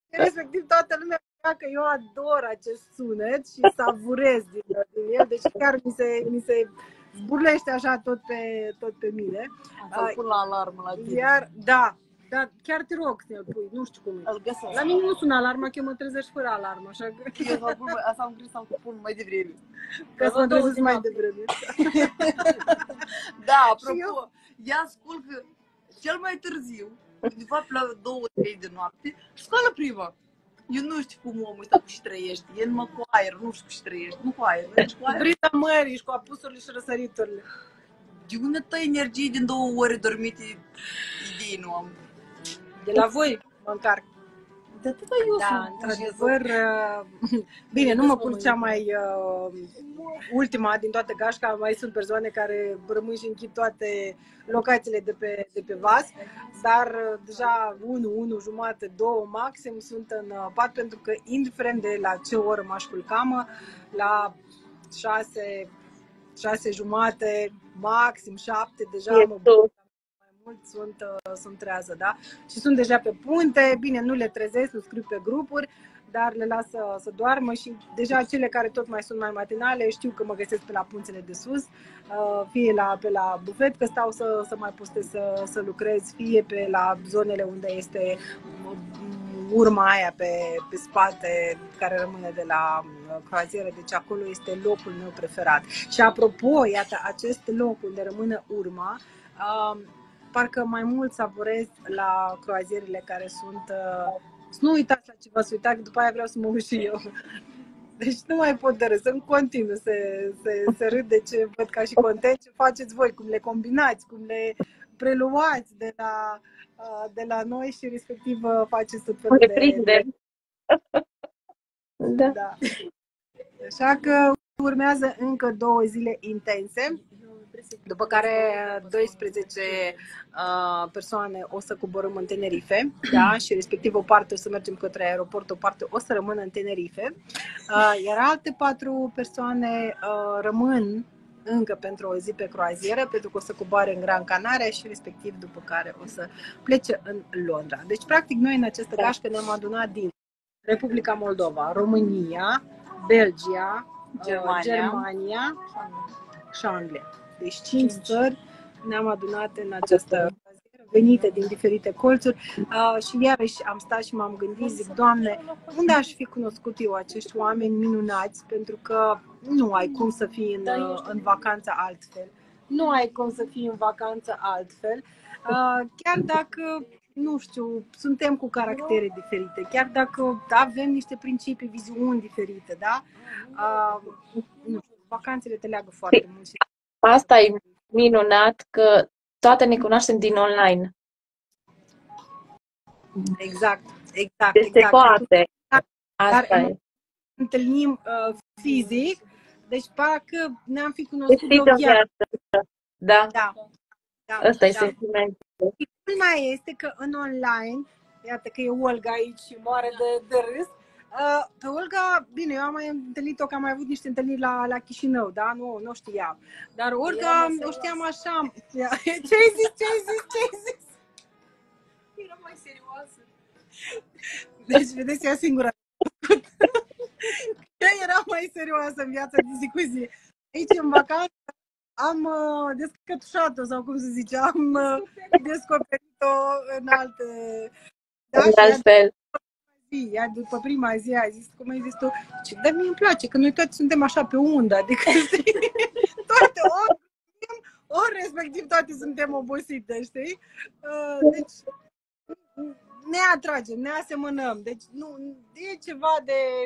Respectiv toată lumea știa că eu ador acest sunet și savurez din el, deci chiar mi se zburlește așa tot pe mine. Am pun la alarmă la tine. Iar, da, chiar te rog să-l pui, nu știu cum e. La mine nu sună alarma, că eu mă trezesc fără alarmă, așa că... Asta am crezut să-l pun mai devreme. Ca să mă trezesc mai devreme. Da, apropo, ea sculcă cel mai târziu, de fapt la 2-3 de noapte, și scoală prima. Eu nu știu cum omul ăsta cu și trăiește, e numai cu aer, nu știu cu și trăiește, nu cu aer, nu cu aer. Brita mării și cu apusurile și răsăriturile. De unde tă energie din 2 ore dormite, idei nu am. De la voi mă încarc. De atâta eu Da, într-adevăr, bine, nu mă pun cea mai ultima din toată gașca, mai sunt persoane care rămân și închid toate locațiile de pe vas, dar deja 1 jumate, 2 maxim sunt în pat, pentru că indiferent de la ce oră m-aș culca, la 6 jumate, maxim 7, deja mă bucur. Sunt trează, da? Și sunt deja pe punte, bine, nu le trezesc, nu scriu pe grupuri, dar le las să doarmă și deja cele care tot mai sunt mai matinale știu că mă găsesc pe la punțele de sus, fie pe la bufet, că stau să mai postez să lucrez, fie pe la zonele unde este urma aia pe spate care rămâne de la croazieră, deci acolo este locul meu preferat. Și apropo, iată, acest loc unde rămâne urma, parcă mai mult savurez la croazierile care sunt... Să nu uitați la ce v-ați uitat, că după aia vreau să mă uit și eu. Deci nu mai pot de râs, în continuu să râd de ce văd ca și content, ce faceți voi, cum le combinați, cum le preluați de la noi și respectiv faceți tot felul de... Da. Așa că urmează încă 2 zile intense, după care 12 persoane o să coborâm în Tenerife, da? Și respectiv o parte o să mergem către aeroport, o parte o să rămână în Tenerife, iar alte 4 persoane rămân încă pentru o zi pe croazieră, pentru că o să coboare în Gran Canaria și respectiv după care o să plece în Londra. Deci practic noi în această gașcă ne-am adunat din Republica Moldova, România, Belgia, Germania și Anglia. Deci 5 țări ne-am adunat în această croazieră, venite din diferite colțuri și iarăși am stat și m-am gândit, zic, Doamne, unde aș fi cunoscut eu acești oameni minunați, pentru că nu ai cum să fii în vacanță altfel. Nu ai cum să fii în vacanță altfel, chiar dacă nu știu, suntem cu caractere diferite, chiar dacă avem niște principii, viziuni diferite, da? Nu știu, vacanțele te leagă foarte mult. Asta e minunat, că toate ne cunoaștem din online. Exact. Deci se poate. Asta Dar e. întâlnim fizic, deci parcă ne-am fi cunoscut de o Știți, viață. da. Da, Ăsta e da. sentimentul. Culmea este că în online, iată că e Olga aici și moare de râs, pe Olga, bine, eu am mai întâlnit-o, că am mai avut niște întâlniri la Chișinău, da? Nu știam. Dar Olga o știam așa. Ce-ai zis? Era mai serioasă. Deci, vedeți, ea singura. Ea era mai serioasă în viața de zi cu zi. Aici, în vacanță, am descătușat-o, sau cum se zice, am descoperit-o în alte... Da, în alt fel. Ea după prima zi a zis, cum ai zis tu, dar mie îmi place că noi toți suntem așa pe undă, adică știi, toate ori respectiv toate suntem obosite, știi? Deci ne atragem, ne asemănăm, deci nu, e ceva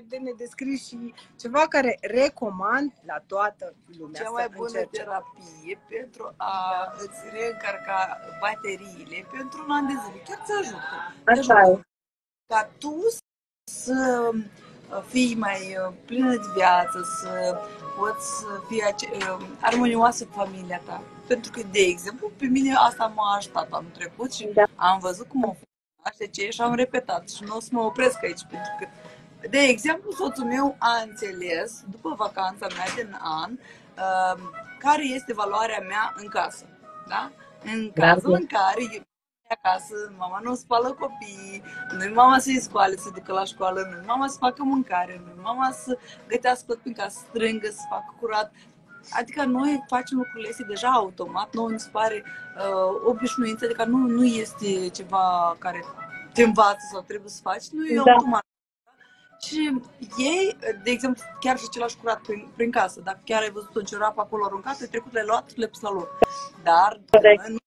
de nedescris și ceva care recomand la toată lumea. Cea mai bună terapie pentru a îți reîncărca bateriile pentru un an de zile. Chiar ți ajută. Așa e. Ca tu să fii mai plină de viață, să poți să fii armonioasă cu familia ta. Pentru că, de exemplu, pe mine asta m-a ajutat anul trecut și am văzut cum o face și am repetat și nu o să mă opresc aici, pentru că, de exemplu, soțul meu a înțeles, după vacanța mea din an, care este valoarea mea în casă. Da? În cazul în care eu acasă, mama nu spală copiii, nu mama să-i scoale, să ducă la școală, nu mama să facă mâncare, nu mama să gătească tot prin casă, să strângă, să facă curat. Adică noi facem lucrurile astea deja automat, nouă ni se pare obișnuință, adică nu este ceva care te învață sau trebuie să faci, nu e automat. Și ei, de exemplu, chiar și același curat prin casă, dacă chiar ai văzut un ciorap acolo aruncat, ai trecut, le-ai luat și le-ai pus la loc. Dar în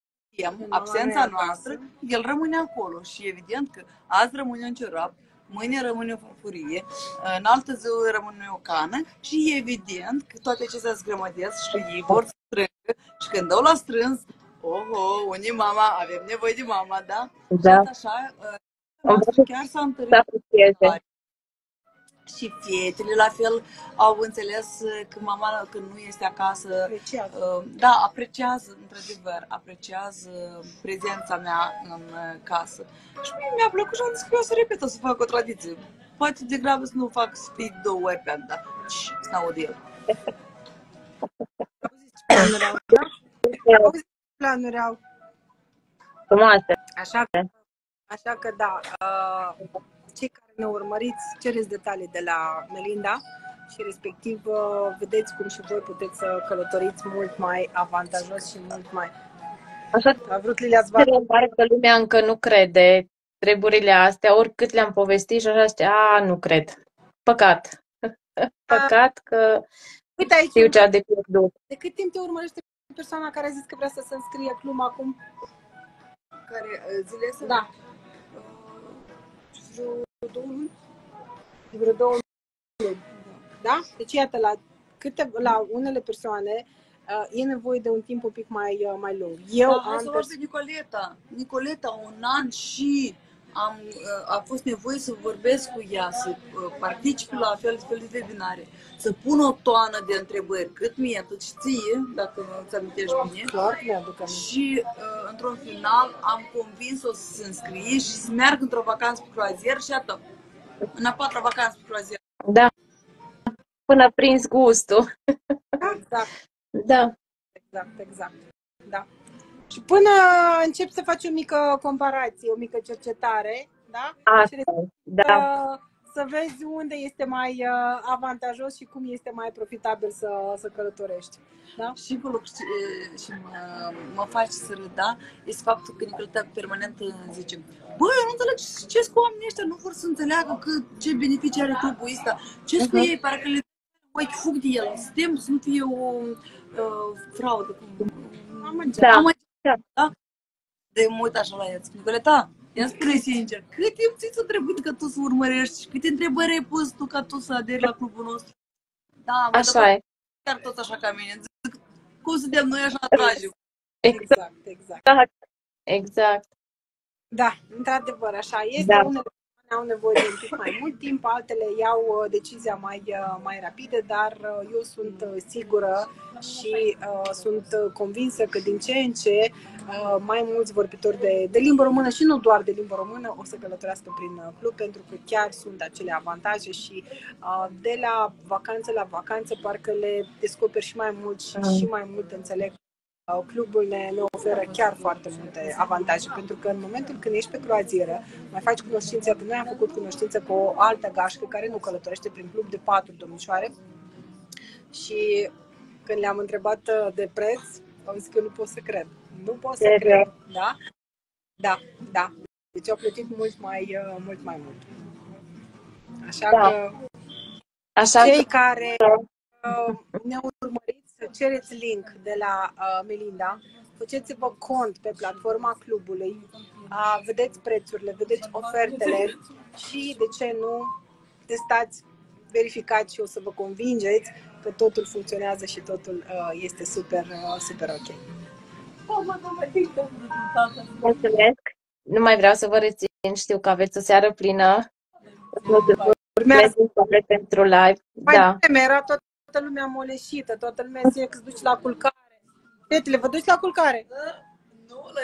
absența noastră, el rămâne acolo și evident că azi rămâne un ciorap, mâine rămâne o farfurie, în altă zi rămâne o cană și evident că toate acestea se grămădesc și ei vor să strângă și când dau la strâns, unii mama, avem nevoie de mama, da? Da. Și așa, chiar s-a întâlnit. Și fetele la fel au înțeles că mama când nu este acasă, apreciază, într-adevăr, apreciază prezența mea în casă. Și mie mi-a plăcut și am zis că eu să repet, o să fac o tradiție. Poate degrabă să nu fac să fie 2 ori pe an, dar să n-aud el. Auziți planuri au. Frumoase. Așa că da, cei care ne urmăriți, cereți detalii de la Melinda și respectiv vedeți cum și voi puteți să călătoriți mult mai avantajos și mult mai... Așa a vrut Lilia să pare că lumea încă nu crede treburile astea, oricât le-am povestit și așa zice, nu cred. Păcat. Păcat că uite aici, știu ce a de pierdut. De cât timp te urmărește persoana care a zis că vrea să se înscrie club acum? Care zile să... Da. Vreo 2 luni. Da? Deci iată, la unele persoane e nevoie de un timp un pic mai lung. Am să vorbesc de Nicoleta, un an și a fost nevoie să vorbesc cu ea, să particip la fel de webinare, să pun o toană de întrebări, cât mie, atât și ție, dacă nu-ți amintești bine. Clar, mi-aduc aminte. Și într-un final am convins-o să se înscrie și să meargă într-o vacanță pe croazieră și atât. În a 4-a vacanță pe croazieră. Da. Până prins gustul. Exact. Da. Exact. Da. Și până încep să faci o mică comparație, o mică cercetare, da? Asta, și da. Să vezi unde este mai avantajos și cum este mai profitabil să călătorești. Da? Și mă face să râd, da? Este faptul că Nicoleta permanent zice: băi, eu nu înțeleg ce cu oamenii ăștia, nu vor să înțeleagă ce beneficii are clubul ăsta. Ce cu ei, pare că le ochi fug de el, să nu fie o fraudă. Da. Da? De mă uit așa la ea, zic: Nicoleta, Ia spune sincer, cât timp ți-a trebuit că tu să urmărești? Câte întrebări ai pus tu ca tu să aderi la clubul nostru? Da, mă, Așa e. chiar toți așa ca mine. Zic, cum suntem noi așa atragem? Exact. Exact. Da, într-adevăr, așa este. Da. Unele au nevoie de un pic mai mult timp, altele iau decizia mai rapidă, dar eu sunt sigură și sunt convinsă că din ce în ce mai mulți vorbitori de limbă română și nu doar de limbă română o să călătorească prin club, pentru că chiar sunt acele avantaje și de la vacanță la vacanță parcă le descoperi și mai mult și mai mult înțeleg. Clubul ne oferă chiar foarte multe avantaje, pentru că în momentul când ești pe croazieră, mai faci cunoștințe. Noi am făcut cunoștință cu o altă gașcă care nu călătorește prin club, de 4 domnișoare, și când le-am întrebat de preț, au zis că nu pot să cred. Nu pot să cred, da? Da. Deci au plătit mult mai mult. Așa că cei care ne urmăriți, cereți link de la Melinda, faceți-vă cont pe platforma clubului, vedeți prețurile, vedeți ofertele și, de ce nu, testați, verificați și o să vă convingeți că totul funcționează și totul este super ok. Mulțumesc. Nu mai vreau să vă rețin, știu că aveți o seară plină. Urmează pentru live. Da. Era toată lumea moleșită, toată lumea zice că se duce la culcare. Fetele, vă duci la culcare? Nu, la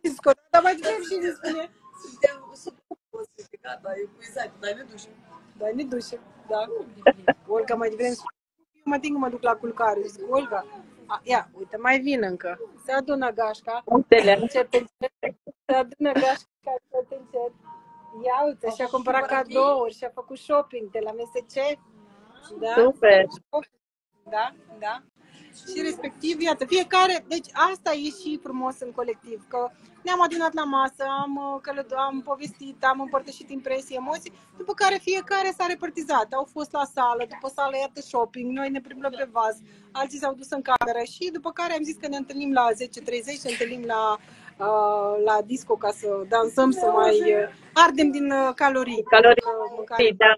disco. Dar mai devreme și ne spune. Suntem super gata, e puizat, dai ne dușe. Dai ne dușe, da. Olga mai devreme spune, eu mă ting că mă duc la culcare. Zic, Olga, ia, uite, mai vin încă. Se adună gașca. Încet. Se adună gașca, încet. Ia uite, și-a cumpărat cadouri, și-a făcut shopping de la MSC. Da? Super! Da. Și respectiv, iată, fiecare, deci asta e și frumos în colectiv, că ne-am adunat la masă, am povestit, am împărtășit impresii, emoții, după care fiecare s-a repartizat, au fost la sală, după sală, iată, shopping, noi ne plimbăm pe vas, alții s-au dus în cameră și după care am zis că ne întâlnim la 10:30, ne întâlnim la disco ca să dansăm, să mai ardem din calorii. Da.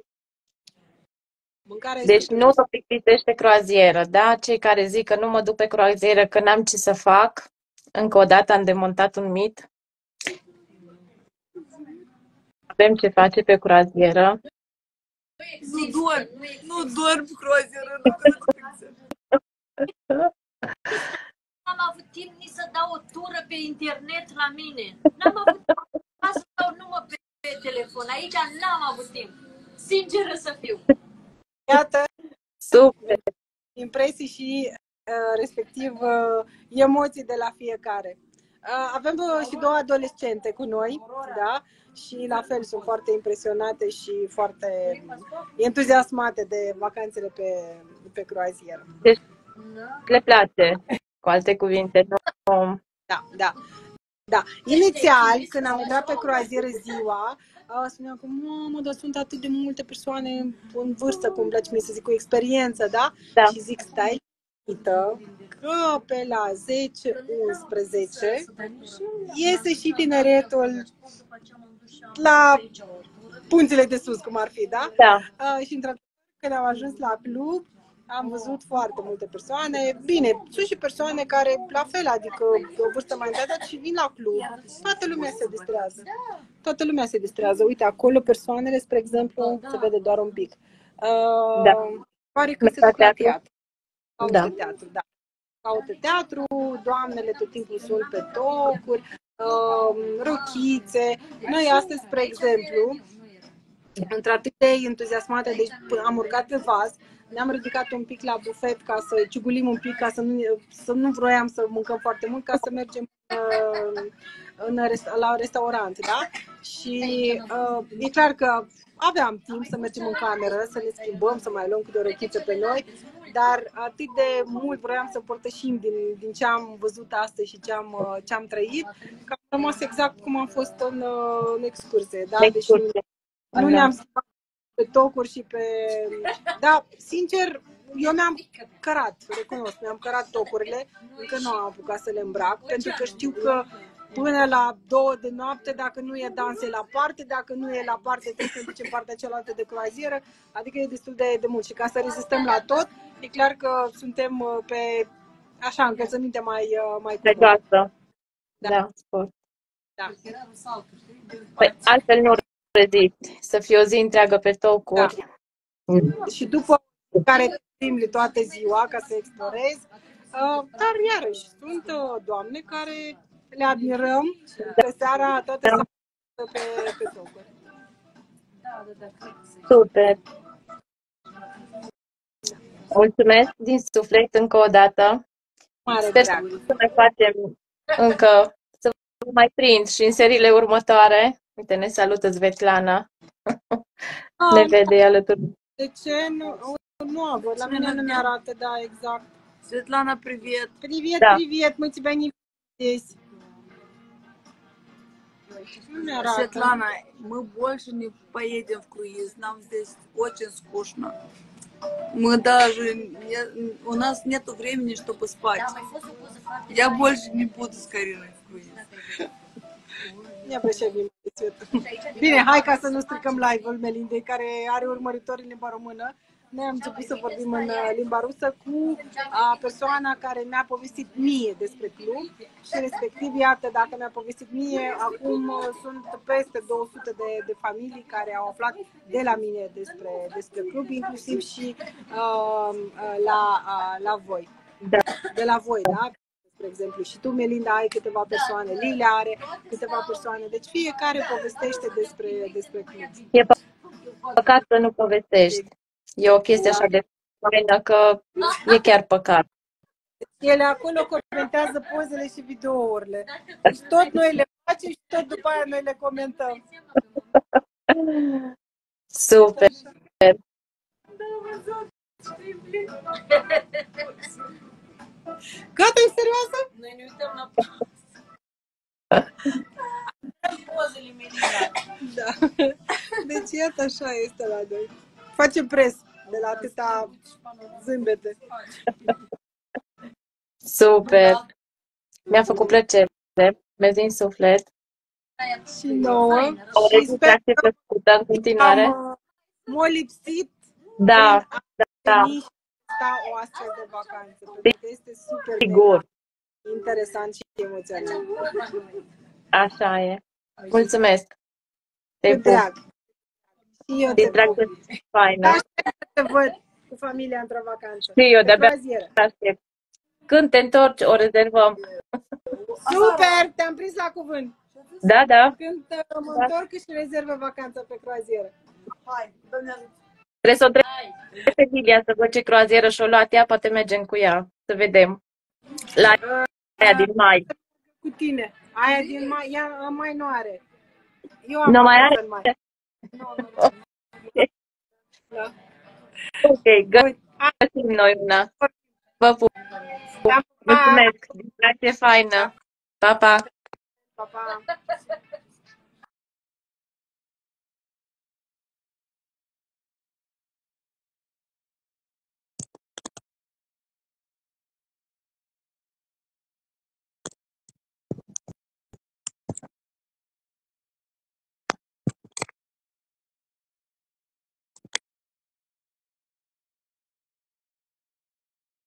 Deci nu vă plictisește croazieră, da? Cei care zic că nu mă duc pe croazieră, că n-am ce să fac, încă o dată am demontat un mit. Avem ce face pe croazieră. Nu dorm pe croazieră. N-am avut timp nici să dau o tură pe internet la mine. N-am avut timp să dau numai pe telefon. Aici n-am avut timp. Sinceră să fiu. Iată, super impresii și respectiv emoții de la fiecare. Avem și 2 adolescente cu noi, da? Și la fel sunt foarte impresionate și foarte entuziasmate de vacanțele pe croazieră. Deci le place, cu alte cuvinte. Da. Inițial, când am intrat pe croazieră ziua, spuneam că, mamă, dar sunt atât de multe persoane în vârstă, cum îmi place mie să zic, cu experiență, da? Și zic, stai linită, că pe la 10-11 iese și tineretul la punțile de sus, cum ar fi, da? Și într-adevăr, când am ajuns la club, am văzut foarte multe persoane. Bine, sunt și persoane care, la fel, adică de o vârstă mai înaintată și vin la club. Toată lumea se distrează. Uite, acolo persoanele, spre exemplu, se vede doar un pic. Pare că se duc la teatru. Caută teatru, doamnele tot timpul sunt pe tocuri, rochițe. Noi astăzi, spre exemplu, într-atât de entuziasmate, deci am urcat pe vas, ne-am ridicat un pic la bufet ca să ciugulim un pic, ca să nu vroiam să mâncăm foarte mult, ca să mergem la restaurant, da? Și e clar că aveam timp să mergem în cameră, să ne schimbăm, să mai luăm câte o rochiță pe noi, dar atât de mult vroiam să împărtășim din ce am văzut astăzi și ce am trăit, că am rămas exact cum am fost în excursie, da? Deci nu ne-am schimbat pe tocuri și pe... Da, sincer, eu mi-am cărat, recunosc, mi-am cărat tocurile, încă nu am apucat să le îmbrac, pentru că știu că până la 2 de noapte, dacă nu e danse la parte, dacă nu e la parte trebuie să ducem partea cealaltă de croazieră, adică e destul de mult și ca să rezistăm la tot, e clar că suntem pe așa încălțăminte mai Pe comode. gazdă. Da. Da, sport. Da. Păi altfel nu rezisti. Să fie o zi întreagă pe tocuri. Și după care plimbi toată ziua ca să explorezi, dar iarăși sunt doamne care le admirăm pe seara toată seara pe tocuri. Super. Mulțumesc din suflet încă o dată. Mare Sper drag. să mai facem încă, să vă mai prind și în seriile următoare. Uite, ne salută Svetlana. Ne vede alături. De ce? Nu văd. La mine nu mi-arată, da, exact. Светлана, привет. Привет, Да. привет, мы тебя не видим здесь. Nu mi-arată. Светлана, мы больше не поедем в круиз. Нам здесь очень скучно. Мы даже... У нас нету времени, чтобы спать. Я больше не буду с Кариной в круиз. Ia pe ce bine, hai ca să nu stricăm live-ul Melindei, care are urmăritori în limba română. Noi am început să vorbim în limba rusă cu persoana care mi-a povestit mie despre club și respectiv, iată, dacă mi-a povestit mie, acum sunt peste 200 de familii care au aflat de la mine despre club, inclusiv și la voi. Da. De la voi, da? De exemplu, și tu, Melinda, ai câteva persoane, Lilia are câteva persoane, deci fiecare povestește despre club. E păcat să nu povestești. E o chestie așa de faină că e chiar păcat. Ele acolo comentează pozele și videourile. Deci tot noi le facem și tot după aia noi le comentăm. Super. Gata, e serioasă? Noi ne uităm la Позали Мелина. Da. Deci iată așa este la noi. Facem pres de la atâta zâmbete. Super. Mi-a făcut plăcere. Mersi din suflet. Și nouă. O Și sper registrație plăcută în continuare. m-a lipsit Da, da, și sta o astfel de vacanță. Pentru că este super sigur. interesant și emoționant. Așa e. Mulțumesc. Cu Te pup. drag. Și eu te Distracție pup. faină. Aștept să te văd cu familia într-o vacanță. Și eu Pe de-abia croazieră. aștept. Când te întorci, o rezervăm. Super, te-am prins la cuvânt. Da, da. Când mă întorc și rezervă vacanța pe croazieră. Hai, Doamne ajută. Trebuie să o întreb pe Lilia să văd ce croazieră și-o luat ea, poate mergem cu ea. Să vedem. La aia din mai. Cu tine. Aia din mai, ea mai nu are. Eu am Nu mai vacanță are? în mai. Da. Ok, găsim noi una. Vă pup. Pa, Mulțumesc. Distracție faină. Pa, pa. pa, pa.